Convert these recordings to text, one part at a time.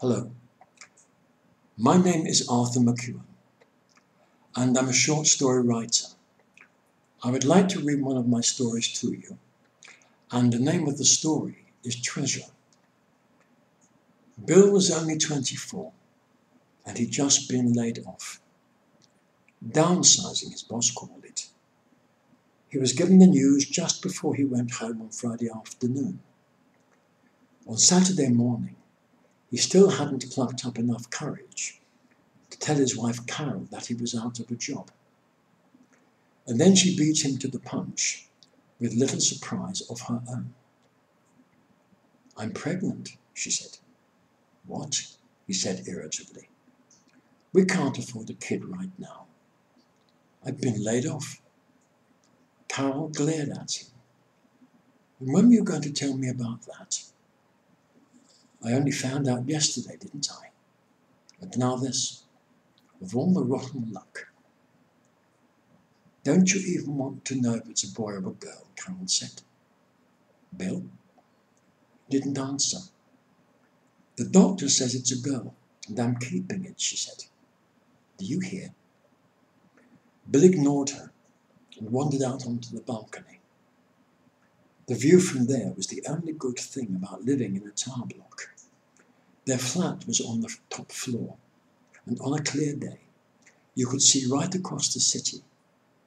Hello, my name is Arthur Mackeown, and I'm a short story writer. I would like to read one of my stories to you, and the name of the story is Treasure. Bill was only 24, and he'd just been laid off. Downsizing, his boss called it. He was given the news just before he went home on Friday afternoon. On Saturday morning, he still hadn't plucked up enough courage to tell his wife Carol that he was out of a job. And then she beat him to the punch with little surprise of her own. "I'm pregnant," she said. "What?" he said irritably. "We can't afford a kid right now. I've been laid off." Carol glared at him. "And when were you going to tell me about that?" "I only found out yesterday, didn't I? And now this, with all the rotten luck." "Don't you even want to know if it's a boy or a girl?" Carol said. Bill didn't answer. "The doctor says it's a girl, and I'm keeping it," she said. "Do you hear?" Bill ignored her and wandered out onto the balcony. The view from there was the only good thing about living in a tower block. Their flat was on the top floor, and on a clear day, you could see right across the city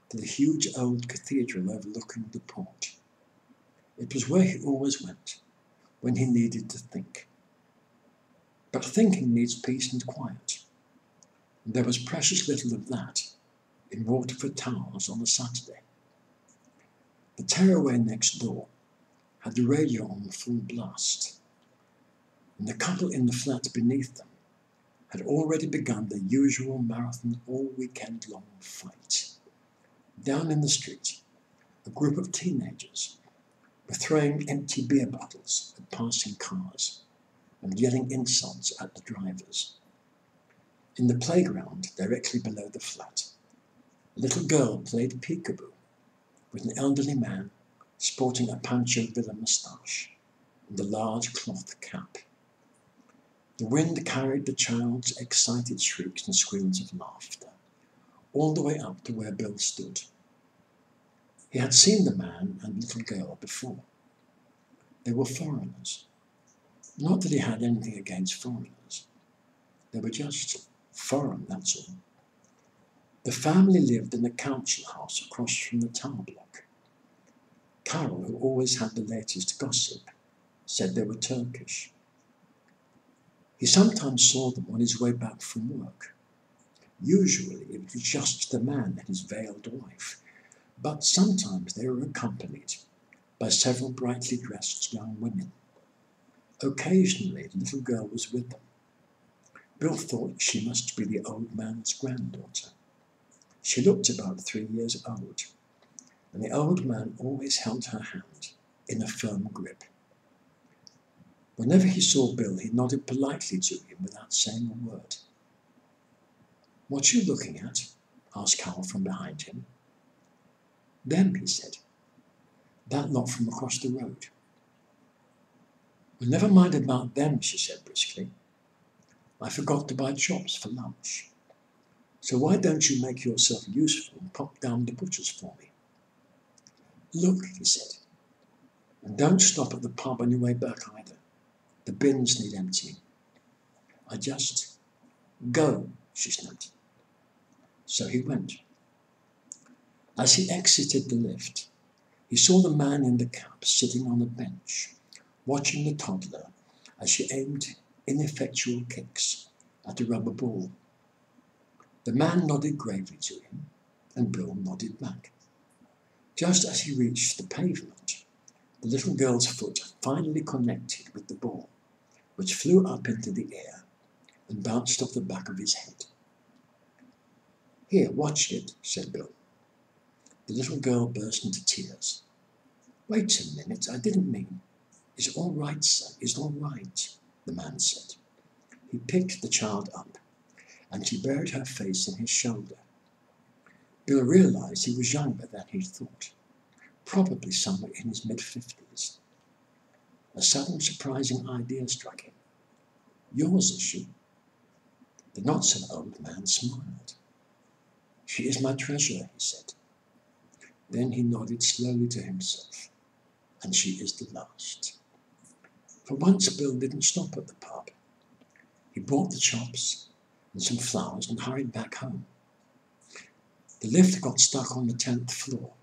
to the huge old cathedral overlooking the port. It was where he always went when he needed to think. But thinking needs peace and quiet, and there was precious little of that in Waterford Towers on a Saturday. The tearaway next door had the radio on full blast, and the couple in the flat beneath them had already begun the usual marathon all-weekend-long fight. Down in the street, a group of teenagers were throwing empty beer bottles at passing cars and yelling insults at the drivers. In the playground directly below the flat, a little girl played peekaboo with an elderly man sporting a Pancho Villa moustache and a large cloth cap. The wind carried the child's excited shrieks and squeals of laughter all the way up to where Bill stood. He had seen the man and little girl before. They were foreigners. Not that he had anything against foreigners. They were just foreign, that's all. The family lived in a council house across from the tower block. Carol, who always had the latest gossip, said they were Turkish. He sometimes saw them on his way back from work. Usually it was just the man and his veiled wife, but sometimes they were accompanied by several brightly dressed young women. Occasionally the little girl was with them. Bill thought she must be the old man's granddaughter. She looked about 3 years old, and the old man always held her hand in a firm grip. Whenever he saw Bill, he nodded politely to him without saying a word. "What you looking at?" asked Carol from behind him. "Them," he said. "That lot from across the road." "Well, never mind about them," she said briskly. "I forgot to buy chops for lunch. So why don't you make yourself useful and pop down the butcher's for me?" "Look," he said, "and don't stop at the pub on your way back either. The bins need emptying." "I just..." "Go," she snapped. So he went. As he exited the lift, he saw the man in the cap sitting on a bench, watching the toddler as she aimed ineffectual kicks at a rubber ball. The man nodded gravely to him, and Bill nodded back. Just as he reached the pavement, the little girl's foot finally connected with the ball, which flew up into the air and bounced off the back of his head. "Here, watch it," said Bill. The little girl burst into tears. "Wait a minute, I didn't mean..." "It's all right, sir, it's all right," the man said. He picked the child up, and she buried her face in his shoulder. Bill realized he was younger than he thought, probably somewhere in his mid-50s. A sudden surprising idea struck him. Yours, is she? The not-so-old man smiled. She is my treasure, he said. Then he nodded slowly to himself. And she is the last. For once, Bill didn't stop at the pub. He bought the chops and some flowers and hurried back home. The lift got stuck on the 10th floor,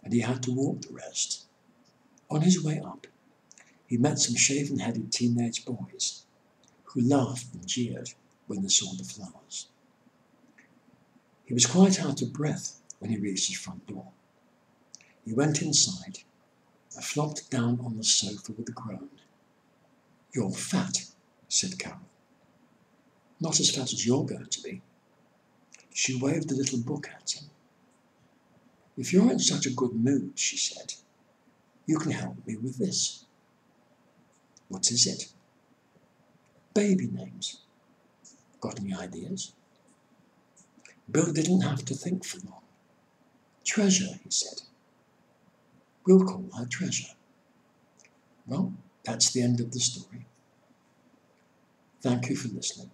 and he had to walk the rest. On his way up, he met some shaven-headed teenage boys who laughed and jeered when they saw the flowers. He was quite out of breath when he reached his front door. He went inside and flopped down on the sofa with a groan. "You're fat," said Carol. "Not as fat as you're going to be." She waved a little book at him. "If you're in such a good mood," she said, "you can help me with this." "What is it?" "Baby names. Got any ideas?" Bill didn't have to think for long. "Treasure," he said. "We'll call her Treasure." Well, that's the end of the story. Thank you for listening.